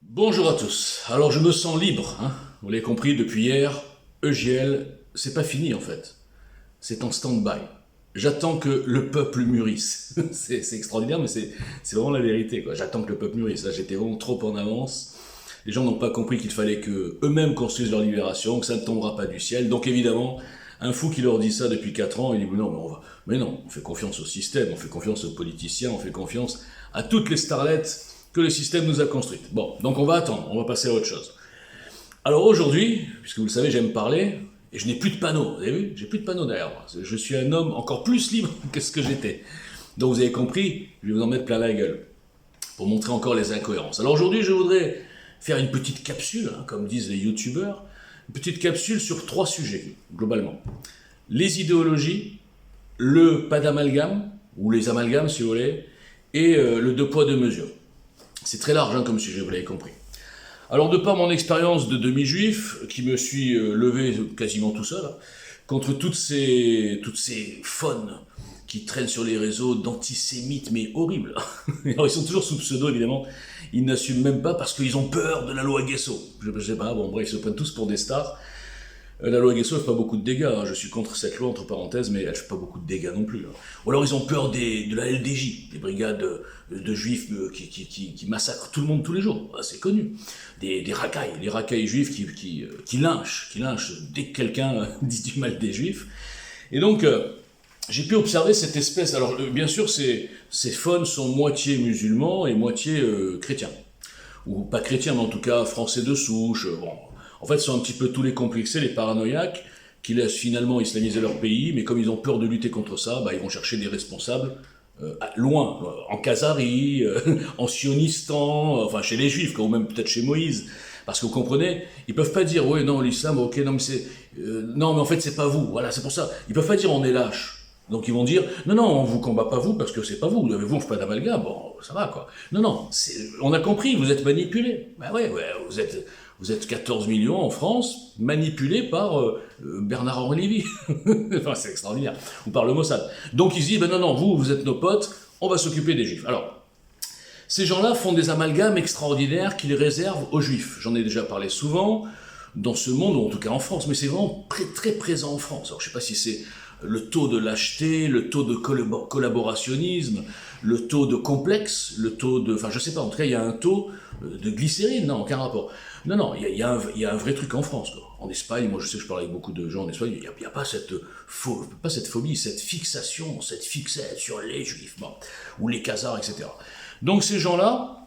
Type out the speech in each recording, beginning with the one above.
Bonjour à tous. Alors je me sens libre, hein. Vous l'avez compris depuis hier, EGL, c'est pas fini en fait. C'est en stand-by. J'attends que le peuple mûrisse. C'est extraordinaire, mais c'est vraiment la vérité, quoi. J'attends que le peuple mûrisse. Là, j'étais vraiment trop en avance. Les gens n'ont pas compris qu'il fallait que eux-mêmes construisent leur libération, que ça ne tombera pas du ciel. Donc évidemment, un fou qui leur dit ça depuis 4 ans, il dit non, mais mais non, on fait confiance au système, on fait confiance aux politiciens, on fait confiance à toutes les starlettes que le système nous a construites. Bon, donc on va attendre, on va passer à autre chose. Alors aujourd'hui, puisque vous le savez, j'aime parler, et je n'ai plus de panneaux, vous avez vu? J'ai plus de panneaux derrière moi. Je suis un homme encore plus libre que ce que j'étais. Donc vous avez compris, je vais vous en mettre plein la gueule, pour montrer encore les incohérences. Alors aujourd'hui, je voudrais faire une petite capsule, hein, comme disent les youtubeurs, une petite capsule sur 3 sujets, globalement. Les idéologies, le pas d'amalgame, ou les amalgames si vous voulez, et le deux poids deux mesures. C'est très large hein, comme sujet, vous l'avez compris. Alors de par mon expérience de demi-juif, qui me suis levé quasiment tout seul, hein, contre toutes ces faunes qui traînent sur les réseaux d'antisémites, mais horribles. Alors ils sont toujours sous pseudo évidemment, ils n'assument même pas parce qu'ils ont peur de la loi Guesso. Je sais pas, bon bref, ils se prennent tous pour des stars. La loi Guesso ne fait pas beaucoup de dégâts, hein. Je suis contre cette loi entre parenthèses, mais elle ne fait pas beaucoup de dégâts non plus. Hein. Ou alors ils ont peur de la LDJ, des brigades de juifs qui massacrent tout le monde tous les jours, ah, c'est connu. Des racailles, les racailles juifs qui lynchent dès que quelqu'un dit du mal des juifs. Et donc j'ai pu observer cette espèce, alors bien sûr ces faunes sont moitié musulmans et moitié chrétiens. Ou pas chrétiens, mais en tout cas français de souche, bon. En fait, ce sont un petit peu tous les complexés, les paranoïaques, qui laissent finalement islamiser leur pays, mais comme ils ont peur de lutter contre ça, bah, ils vont chercher des responsables loin, en Khazari, en Sionistan, enfin chez les Juifs, ou même peut-être chez Moïse. Parce que vous comprenez, ils peuvent pas dire, ouais, non, l'islam, ok, non, mais non, mais en fait, c'est pas vous. Voilà, c'est pour ça. Ils peuvent pas dire, on est lâche. Donc ils vont dire, non, non, on vous combat pas vous parce que c'est pas vous. Vous, on fait pas d'amalgame, bon, ça va, quoi. Non, non, on a compris, vous êtes manipulés. Ben ouais, vous êtes 14 millions en France, manipulés par Bernard-Henri Lévy. Enfin, c'est extraordinaire. Ou par le Mossad. Donc ils se disent, ben non, non, vous êtes nos potes, on va s'occuper des Juifs. Alors, ces gens-là font des amalgames extraordinaires qu'ils réservent aux Juifs. J'en ai déjà parlé souvent dans ce monde, ou en tout cas en France, mais c'est vraiment très présent en France. Alors je ne sais pas si c'est le taux de lâcheté, le taux de collaborationnisme, le taux de complexe, le taux de... Enfin je sais pas, en tout cas il y a un taux de glycérine, non, aucun rapport. Non, non, il y a un vrai truc en France, quoi. En Espagne, moi je sais que je parle avec beaucoup de gens en Espagne, il n'y a pas cette phobie, cette fixation, cette fixette sur les Juifs, bon, ou les Khazars, etc. Donc ces gens-là,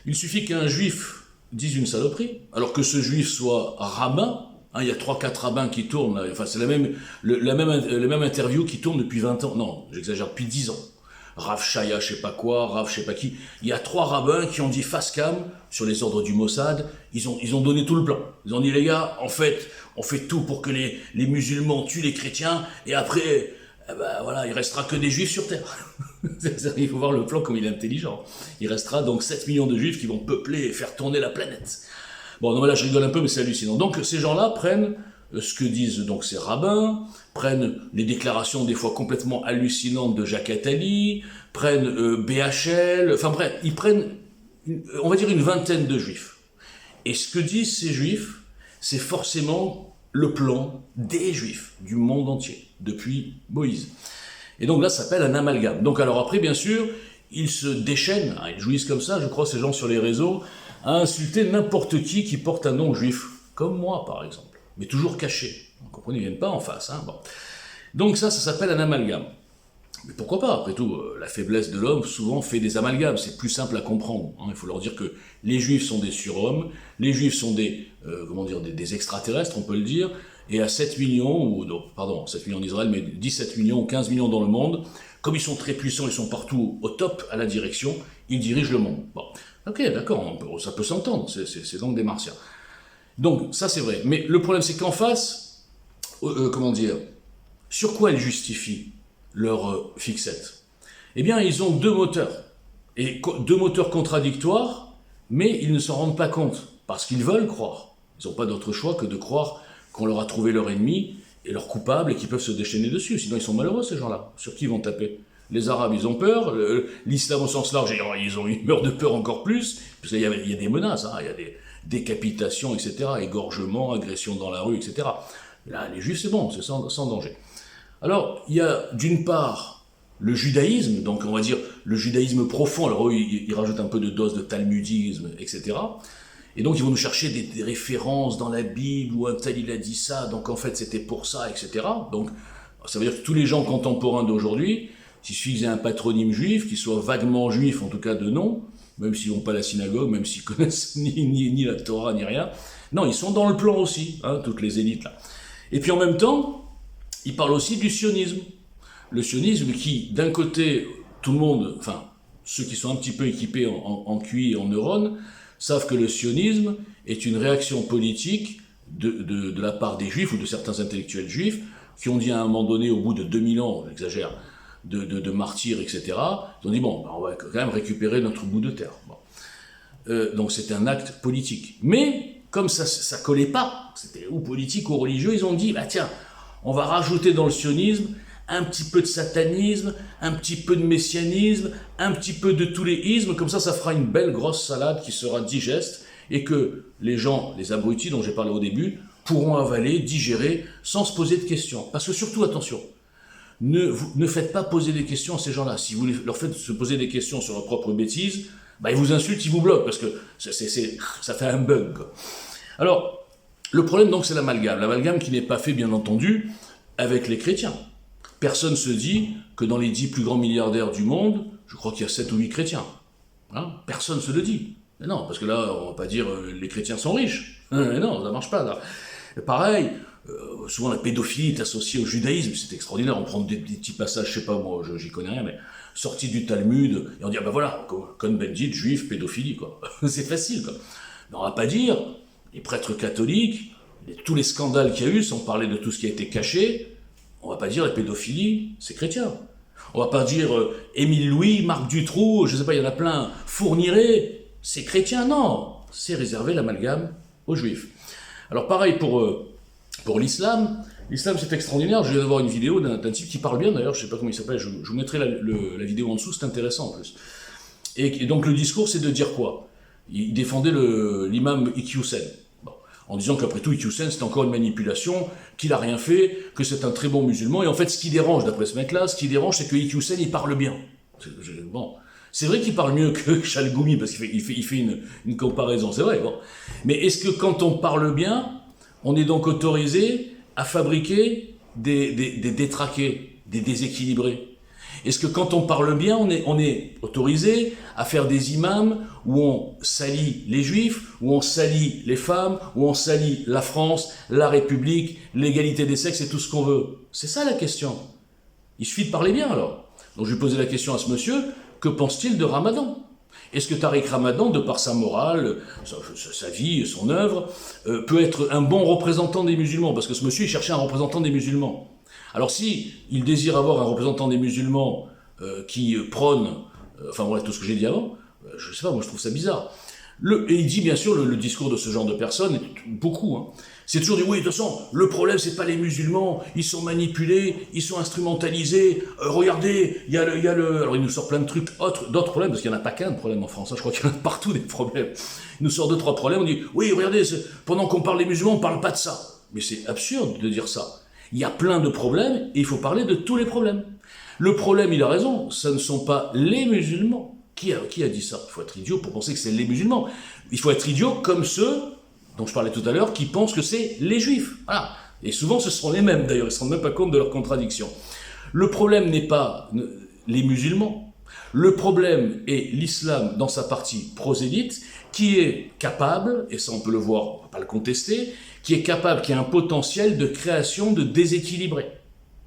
il suffit qu'un juif dise une saloperie, alors que ce juif soit rabbin, hein, il y a 3-4 rabbins qui tournent, enfin c'est la même interview qui tourne depuis 20 ans, non, j'exagère, depuis 10 ans. Rav Shaya, je sais pas quoi, Rav je sais pas qui. Il y a 3 rabbins qui ont dit face cam sur les ordres du Mossad. Ils ont donné tout le plan. Ils ont dit les gars, en fait, on fait tout pour que les musulmans tuent les chrétiens et après, eh ben, voilà, il restera que des juifs sur terre. Il faut voir le plan comme il est intelligent. Il restera donc 7 millions de juifs qui vont peupler et faire tourner la planète. Bon, non, mais là je rigole un peu, mais c'est hallucinant. Donc ces gens-là prennent ce que disent donc ces rabbins, prennent les déclarations des fois complètement hallucinantes de Jacques Attali, prennent BHL, enfin bref, ils prennent, on va dire une vingtaine de juifs. Et ce que disent ces juifs, c'est forcément le plan des juifs du monde entier, depuis Moïse. Et donc là, ça s'appelle un amalgame. Donc alors après, bien sûr, ils se déchaînent, hein, ils jouissent comme ça, je crois, ces gens sur les réseaux, à insulter n'importe qui porte un nom juif, comme moi par exemple, mais toujours caché. Vous comprenez, ils ne viennent pas en face. Hein, bon. Donc ça s'appelle un amalgame. Mais pourquoi pas? Après tout, la faiblesse de l'homme souvent fait des amalgames, c'est plus simple à comprendre. Hein. Il faut leur dire que les juifs sont des surhommes, les juifs sont des extraterrestres, on peut le dire, et à 7 millions, ou non, pardon, 7 millions en Israël, mais 17 millions ou 15 millions dans le monde, comme ils sont très puissants, ils sont partout au top, à la direction, ils dirigent le monde. Bon, ok, d'accord, ça peut s'entendre, c'est donc des martiens. Donc, ça c'est vrai. Mais le problème c'est qu'en face, sur quoi ils justifient leur fixette? Eh bien, ils ont 2 moteurs. Et 2 moteurs contradictoires, mais ils ne s'en rendent pas compte, parce qu'ils veulent croire. Ils n'ont pas d'autre choix que de croire qu'on leur a trouvé leur ennemi et leur coupable et qu'ils peuvent se déchaîner dessus. Sinon, ils sont malheureux, ces gens-là. Sur qui ils vont taper? Les Arabes, ils ont peur. L'islam au sens large, ils meurent de peur encore plus. Parce qu'il y a des menaces, hein, il y a des décapitations, etc., égorgements, agressions dans la rue, etc. Là, les Juifs, c'est bon, c'est sans danger. Alors, il y a d'une part le judaïsme, donc on va dire le judaïsme profond. Alors eux, ils rajoutent un peu de dose de talmudisme, etc. Et donc, ils vont nous chercher des références dans la Bible, où un tel, il a dit ça, donc en fait, c'était pour ça, etc. Donc, ça veut dire que tous les gens contemporains d'aujourd'hui, s'il suffit qu'ils aient un patronyme juif, qu'ils soient vaguement juifs, en tout cas de nom, même s'ils n'ont pas la synagogue, même s'ils connaissent ni la Torah, ni rien, non, ils sont dans le plan aussi, hein, toutes les élites là. Et puis en même temps, ils parlent aussi du sionisme. Le sionisme qui, d'un côté, tout le monde, enfin, ceux qui sont un petit peu équipés en QI et en neurones, savent que le sionisme est une réaction politique de la part des juifs ou de certains intellectuels juifs qui ont dit à un moment donné, au bout de 2000 ans, j'exagère, de martyrs, etc., ils ont dit, bon, on va quand même récupérer notre bout de terre. Bon. Donc c'était un acte politique. Mais, comme ça collait pas, c'était ou politique ou religieux, ils ont dit, bah tiens, on va rajouter dans le sionisme un petit peu de satanisme, un petit peu de messianisme, un petit peu de tous les ismes, comme ça fera une belle grosse salade qui sera digeste, et que les gens, les abrutis dont j'ai parlé au début, pourront avaler, digérer, sans se poser de questions. Parce que surtout, attention, ne faites pas poser des questions à ces gens-là. Si vous leur faites se poser des questions sur leur propre bêtise, bah, ils vous insultent, ils vous bloquent, parce que ça fait un bug, quoi. Alors, le problème donc c'est l'amalgame qui n'est pas fait, bien entendu, avec les chrétiens. Personne ne se dit que dans les 10 plus grands milliardaires du monde, je crois qu'il y a 7 ou 8 chrétiens. Hein, personne ne se le dit. Mais non, parce que là, on ne va pas dire les chrétiens sont riches. Mais non, ça ne marche pas, là. Et pareil, souvent la pédophilie est associée au judaïsme, c'est extraordinaire. On prend des petits passages, je sais pas, moi, j'y connais rien, mais sortis du Talmud, et on dit, ah ben voilà, comme Bendit, juif, pédophilie, quoi. C'est facile, quoi. Mais on ne va pas dire, les prêtres catholiques, tous les scandales qu'il y a eu, sans parler de tout ce qui a été caché, on va pas dire la pédophilie, c'est chrétien. On va pas dire Émile Louis, Marc Dutroux, je sais pas, il y en a plein, Fourniret, c'est chrétien, non. C'est réservé l'amalgame aux juifs. Alors pareil pour l'islam. L'islam c'est extraordinaire, je viens de voir une vidéo d'un type qui parle bien d'ailleurs, je sais pas comment il s'appelle, je vous mettrai la vidéo en dessous, c'est intéressant en plus. Et donc le discours c'est de dire quoi? Il défendait l'imam Iqiyoussen. En disant qu'après tout, Iqiyoussen, c'est encore une manipulation, qu'il a rien fait, que c'est un très bon musulman, et en fait, ce qui dérange, d'après ce mec-là, ce qui dérange, c'est que Iqiyoussen, il parle bien. Bon, c'est vrai qu'il parle mieux que Chalgoumi, parce qu'il fait une comparaison, c'est vrai, bon. Mais est-ce que quand on parle bien, on est donc autorisé à fabriquer des détraqués, des déséquilibrés? Est-ce que quand on parle bien, on est autorisé à faire des imams où on salit les juifs, où on salit les femmes, où on salit la France, la République, l'égalité des sexes et tout ce qu'on veut? C'est ça la question. Il suffit de parler bien alors. Donc je lui posais la question à ce monsieur, que pense-t-il de Ramadan? Est-ce que Tariq Ramadan, de par sa morale, sa vie, son œuvre, peut être un bon représentant des musulmans? Parce que ce monsieur, il cherchait un représentant des musulmans. Alors si il désire avoir un représentant des musulmans qui prône, enfin voilà tout ce que j'ai dit avant, je sais pas, moi je trouve ça bizarre. Et il dit bien sûr, le discours de ce genre de personnes, beaucoup, hein, c'est toujours dit, oui, de toute façon, le problème c'est pas les musulmans, ils sont manipulés, ils sont instrumentalisés, regardez, il y a le... Alors il nous sort plein de trucs, d'autres problèmes, parce qu'il n'y en a pas qu'un de problème en France, hein, je crois qu'il y en a partout des problèmes. Il nous sort 2-3 problèmes, on dit, oui, regardez, pendant qu'on parle des musulmans, on parle pas de ça. Mais c'est absurde de dire ça. Il y a plein de problèmes et il faut parler de tous les problèmes. Le problème, il a raison, ce ne sont pas les musulmans. Qui a dit ça? Il faut être idiot pour penser que c'est les musulmans. Il faut être idiot comme ceux dont je parlais tout à l'heure qui pensent que c'est les juifs. Voilà. Et souvent, ce seront les mêmes d'ailleurs, ils ne se rendent même pas compte de leur contradiction. Le problème n'est pas les musulmans. Le problème est l'islam dans sa partie prosélyte qui est capable, et ça on peut le voir, on ne va pas le contester, qui est capable, qui a un potentiel de création de déséquilibrés.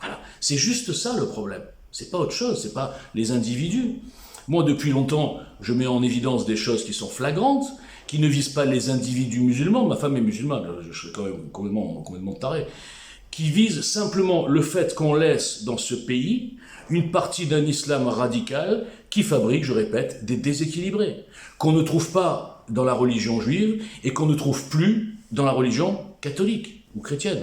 Voilà. C'est juste ça le problème. C'est pas autre chose, c'est pas les individus. Moi, depuis longtemps, je mets en évidence des choses qui sont flagrantes, qui ne visent pas les individus musulmans, ma femme est musulmane, je suis quand même complètement taré, qui visent simplement le fait qu'on laisse dans ce pays une partie d'un islam radical qui fabrique, je répète, des déséquilibrés, qu'on ne trouve pas dans la religion juive et qu'on ne trouve plus dans la religion catholique ou chrétienne.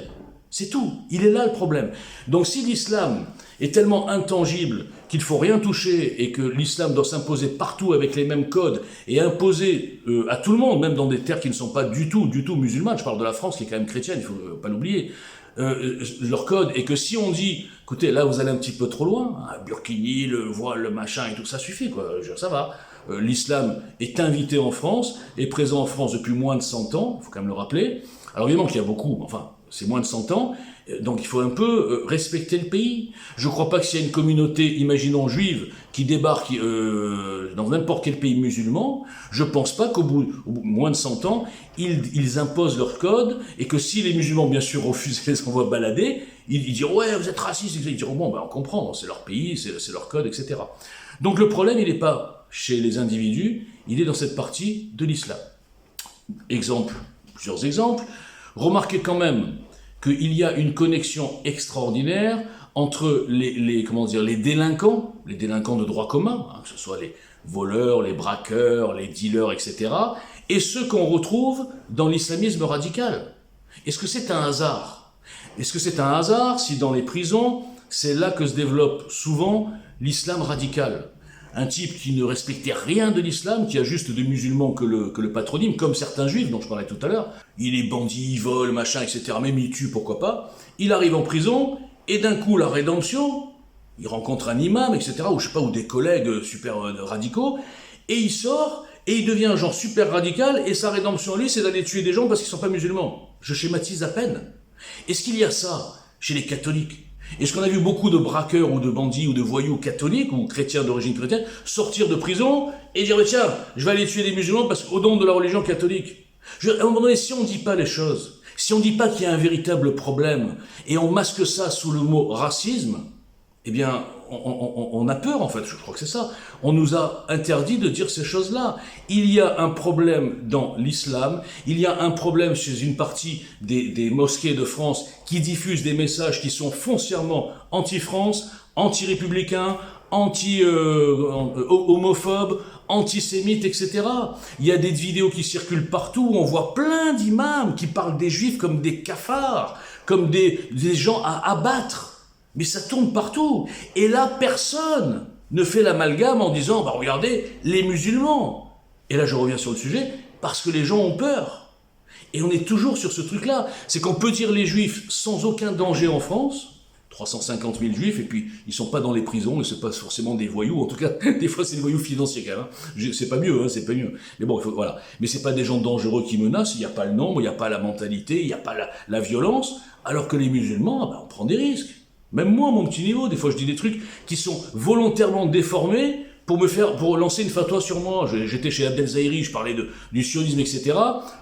C'est tout. Il est là le problème. Donc si l'islam est tellement intangible qu'il ne faut rien toucher et que l'islam doit s'imposer partout avec les mêmes codes et imposer à tout le monde, même dans des terres qui ne sont pas du tout musulmanes, je parle de la France qui est quand même chrétienne, il ne faut pas l'oublier, leur code, et que si on dit, écoutez, là vous allez un petit peu trop loin, hein, burkini, le voile, le machin et tout, ça suffit, quoi, ça va. L'islam est invité en France, est présent en France depuis moins de 100 ans, il faut quand même le rappeler. Alors évidemment qu'il y a beaucoup, enfin, c'est moins de 100 ans, donc il faut un peu respecter le pays. Je ne crois pas que s'il y a une communauté, imaginons juive, qui débarque dans n'importe quel pays musulman, je ne pense pas qu'au bout moins de 100 ans, ils imposent leur code, et que si les musulmans, bien sûr, refusent et les envoient balader, ils diront « ouais, vous êtes racistes », ils diront « bon, ben, on comprend, c'est leur pays, c'est leur code, etc. » Donc le problème, il n'est pas chez les individus, il est dans cette partie de l'islam. Exemple, plusieurs exemples. Remarquez quand même qu'il y a une connexion extraordinaire entre les délinquants de droit commun, hein, que ce soit les voleurs, les braqueurs, les dealers, etc., et ceux qu'on retrouve dans l'islamisme radical. Est-ce que c'est un hasard? Est-ce que c'est un hasard si dans les prisons, c'est là que se développe souvent l'islam radical? Un type qui ne respectait rien de l'islam, qui a juste de musulmans que le patronyme, comme certains juifs dont je parlais tout à l'heure. Il est bandit, il vole, machin, etc. Même il tue, pourquoi pas. Il arrive en prison, et d'un coup, la rédemption, il rencontre un imam, etc., ou je sais pas, ou des collègues super radicaux, et il sort, et il devient un genre super radical, et sa rédemption, lui, c'est d'aller tuer des gens parce qu'ils sont pas musulmans. Je schématise à peine. Est-ce qu'il y a ça chez les catholiques? Est-ce qu'on a vu beaucoup de braqueurs ou de bandits ou de voyous catholiques ou chrétiens d'origine chrétienne sortir de prison et dire tiens, je vais aller tuer des musulmans parce qu'au nom de la religion catholique? À un moment donné, si on ne dit pas les choses, si on ne dit pas qu'il y a un véritable problème et on masque ça sous le mot racisme, eh bien, on a peur en fait, je crois que c'est ça. On nous a interdit de dire ces choses-là. Il y a un problème dans l'islam, il y a un problème chez une partie des mosquées de France qui diffusent des messages qui sont foncièrement anti-France, anti-républicains, anti-homophobes, antisémites, etc. Il y a des vidéos qui circulent partout où on voit plein d'imams qui parlent des juifs comme des cafards, comme des gens à abattre. Mais ça tourne partout. Et là, personne ne fait l'amalgame en disant, bah regardez, les musulmans. Et là, je reviens sur le sujet, parce que les gens ont peur. Et on est toujours sur ce truc-là. C'est qu'on peut dire les juifs sans aucun danger en France, 350 000 juifs, et puis ils sont pas dans les prisons, et c'est pas forcément des voyous, en tout cas, des fois c'est des voyous financiers quand même. C'est pas mieux, hein, c'est pas mieux. Mais bon, voilà. Mais c'est pas des gens dangereux qui menacent, il n'y a pas le nombre, il n'y a pas la mentalité, il n'y a pas la violence, alors que les musulmans, bah, on prend des risques. Même moi, à mon petit niveau, des fois je dis des trucs qui sont volontairement déformés pour lancer une fatwa sur moi. J'étais chez Abdel Zahiri, je parlais du sionisme, etc.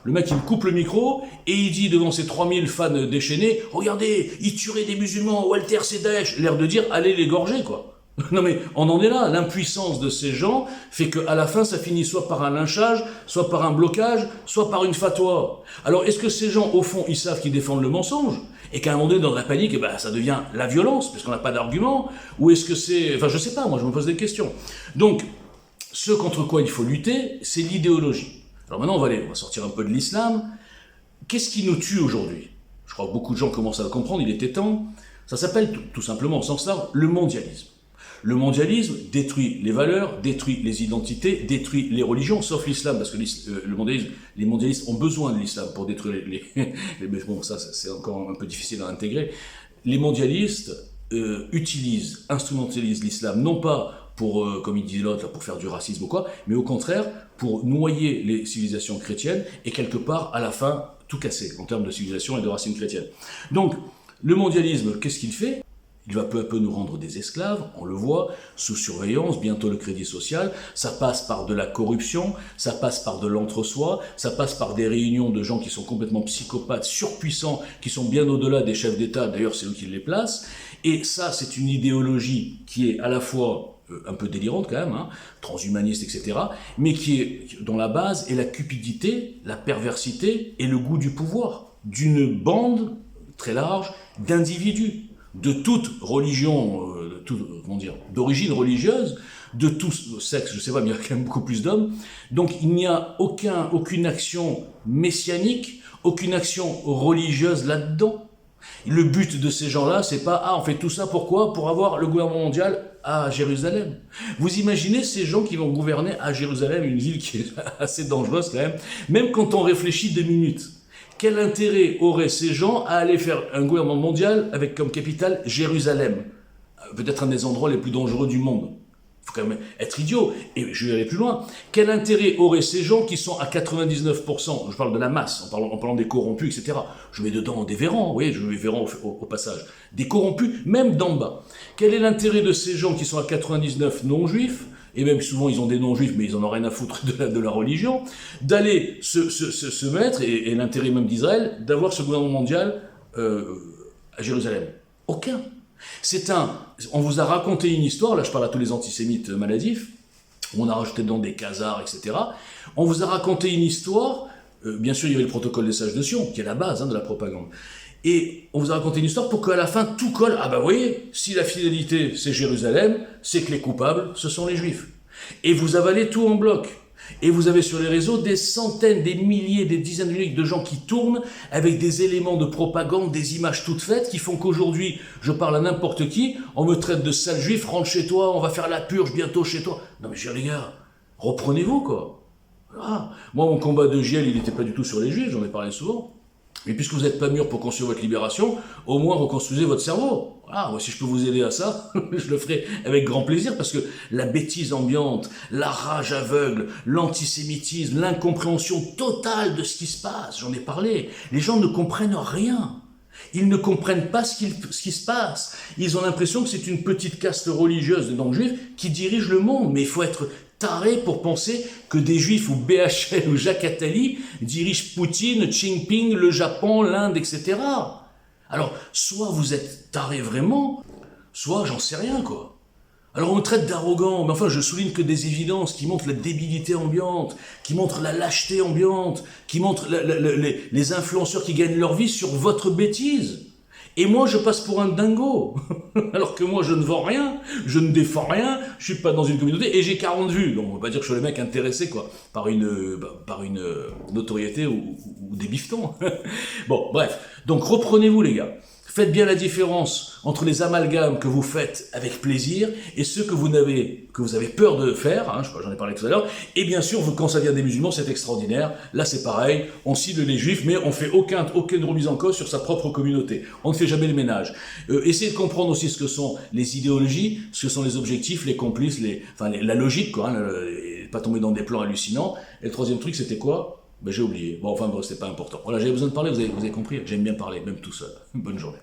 Le mec, il me coupe le micro et il dit devant ses 3000 fans déchaînés, regardez, il tuerait des musulmans, Walter c'est Daesh. L'air de dire, allez l'égorger, quoi. Non mais on en est là, l'impuissance de ces gens fait qu'à la fin ça finit soit par un lynchage, soit par un blocage, soit par une fatwa. Alors est-ce que ces gens au fond ils savent qu'ils défendent le mensonge et qu'à un moment donné dans la panique ça devient la violence parce qu'on n'a pas d'argument, ou est-ce que c'est... Enfin je sais pas, moi je me pose des questions. Donc ce contre quoi il faut lutter c'est l'idéologie. Alors maintenant on va sortir un peu de l'islam. Qu'est-ce qui nous tue aujourd'hui? Je crois que beaucoup de gens commencent à le comprendre, il était temps. Ça s'appelle tout simplement au sens large le mondialisme. Le mondialisme détruit les valeurs, détruit les identités, détruit les religions, sauf l'islam, parce que les mondialistes ont besoin de l'islam pour détruire mais bon, ça c'est encore un peu difficile à intégrer. Les mondialistes instrumentalisent l'islam, non pas pour, comme il dit l'autre, pour faire du racisme ou quoi, mais au contraire, pour noyer les civilisations chrétiennes et quelque part, à la fin, tout casser en termes de civilisation et de racines chrétiennes. Donc, le mondialisme, qu'est-ce qu'il fait ? Il va peu à peu nous rendre des esclaves, on le voit, sous surveillance, bientôt le crédit social, ça passe par de la corruption, ça passe par de l'entre-soi, ça passe par des réunions de gens qui sont complètement psychopathes, surpuissants, qui sont bien au-delà des chefs d'État, d'ailleurs c'est eux qui les placent, et ça c'est une idéologie qui est à la fois un peu délirante quand même, hein, transhumaniste, etc., mais dont la base est la cupidité, la perversité et le goût du pouvoir, d'une bande très large d'individus, de toute religion, d'origine religieuse, de tout sexe, je sais pas, mais il y a quand même beaucoup plus d'hommes. Donc il n'y a aucune action messianique, aucune action religieuse là-dedans. Le but de ces gens-là, c'est pas « Ah, on fait tout ça pourquoi ? Pour avoir le gouvernement mondial à Jérusalem. » Vous imaginez ces gens qui vont gouverner à Jérusalem, une ville qui est assez dangereuse quand même quand on réfléchit 2 minutes. Quel intérêt auraient ces gens à aller faire un gouvernement mondial avec comme capitale Jérusalem ? Peut-être un des endroits les plus dangereux du monde. Il faut quand même être idiot. Et je vais aller plus loin. Quel intérêt auraient ces gens qui sont à 99%, je parle de la masse, en parlant des corrompus, etc. Je mets dedans des Véran, oui, je mets Véran au passage. Des corrompus, même d'en bas. Quel est l'intérêt de ces gens qui sont à 99 non-juifs, et même souvent ils ont des non-juifs, mais ils en ont rien à foutre de la religion, d'aller se mettre, et l'intérêt même d'Israël, d'avoir ce gouvernement mondial à Jérusalem? Aucun. On vous a raconté une histoire, là je parle à tous les antisémites maladifs, on a rajouté dedans des khazars, etc. On vous a raconté une histoire, bien sûr il y avait le protocole des sages de Sion, qui est la base de la propagande, et on vous a raconté une histoire pour qu'à la fin tout colle. Ah bah vous voyez, si la fidélité c'est Jérusalem, c'est que les coupables ce sont les juifs. Et vous avalez tout en bloc. Et vous avez sur les réseaux des centaines, des milliers, des dizaines de milliers de gens qui tournent avec des éléments de propagande, des images toutes faites qui font qu'aujourd'hui, je parle à n'importe qui, on me traite de sale juif, rentre chez toi, on va faire la purge bientôt chez toi. Non mais je dis les gars, reprenez-vous quoi. Ah, moi mon combat de Giel, il n'était pas du tout sur les juifs, j'en ai parlé souvent. Mais puisque vous n'êtes pas mûr pour construire votre libération, au moins reconstruisez votre cerveau. Ah, moi, si je peux vous aider à ça, je le ferai avec grand plaisir, parce que la bêtise ambiante, la rage aveugle, l'antisémitisme, l'incompréhension totale de ce qui se passe, j'en ai parlé. Les gens ne comprennent rien. Ils ne comprennent pas ce qui se passe. Ils ont l'impression que c'est une petite caste religieuse de non-juifs qui dirige le monde. Mais il faut être taré pour penser que des juifs ou BHL ou Jacques Attali dirigent Poutine, Xi Jinping, le Japon, l'Inde, etc. Alors, soit vous êtes taré vraiment, soit j'en sais rien, quoi. Alors on me traite d'arrogant, mais enfin je souligne que des évidences qui montrent la débilité ambiante, qui montrent la lâcheté ambiante, qui montrent les influenceurs qui gagnent leur vie sur votre bêtise. Et moi je passe pour un dingo, alors que moi je ne vends rien, je ne défends rien, je suis pas dans une communauté et j'ai 40 vues. Donc on va pas dire que je suis le mec intéressé quoi, par une notoriété ou des bifetons. Bon bref, donc reprenez-vous les gars. Faites bien la différence entre les amalgames que vous faites avec plaisir et ceux que vous avez peur de faire, j'en ai parlé tout à l'heure, et bien sûr, quand ça vient des musulmans, c'est extraordinaire, là c'est pareil, on cible les juifs, mais on fait aucune remise en cause sur sa propre communauté, on ne fait jamais le ménage. Essayez de comprendre aussi ce que sont les idéologies, ce que sont les objectifs, les complices, la logique, quoi, et pas tomber dans des plans hallucinants. Et le troisième truc, c'était quoi ? Ben, j'ai oublié. Bon, enfin, bon, c'était pas important. Voilà, j'avais besoin de parler, vous avez compris. J'aime bien parler, même tout seul. Bonne journée.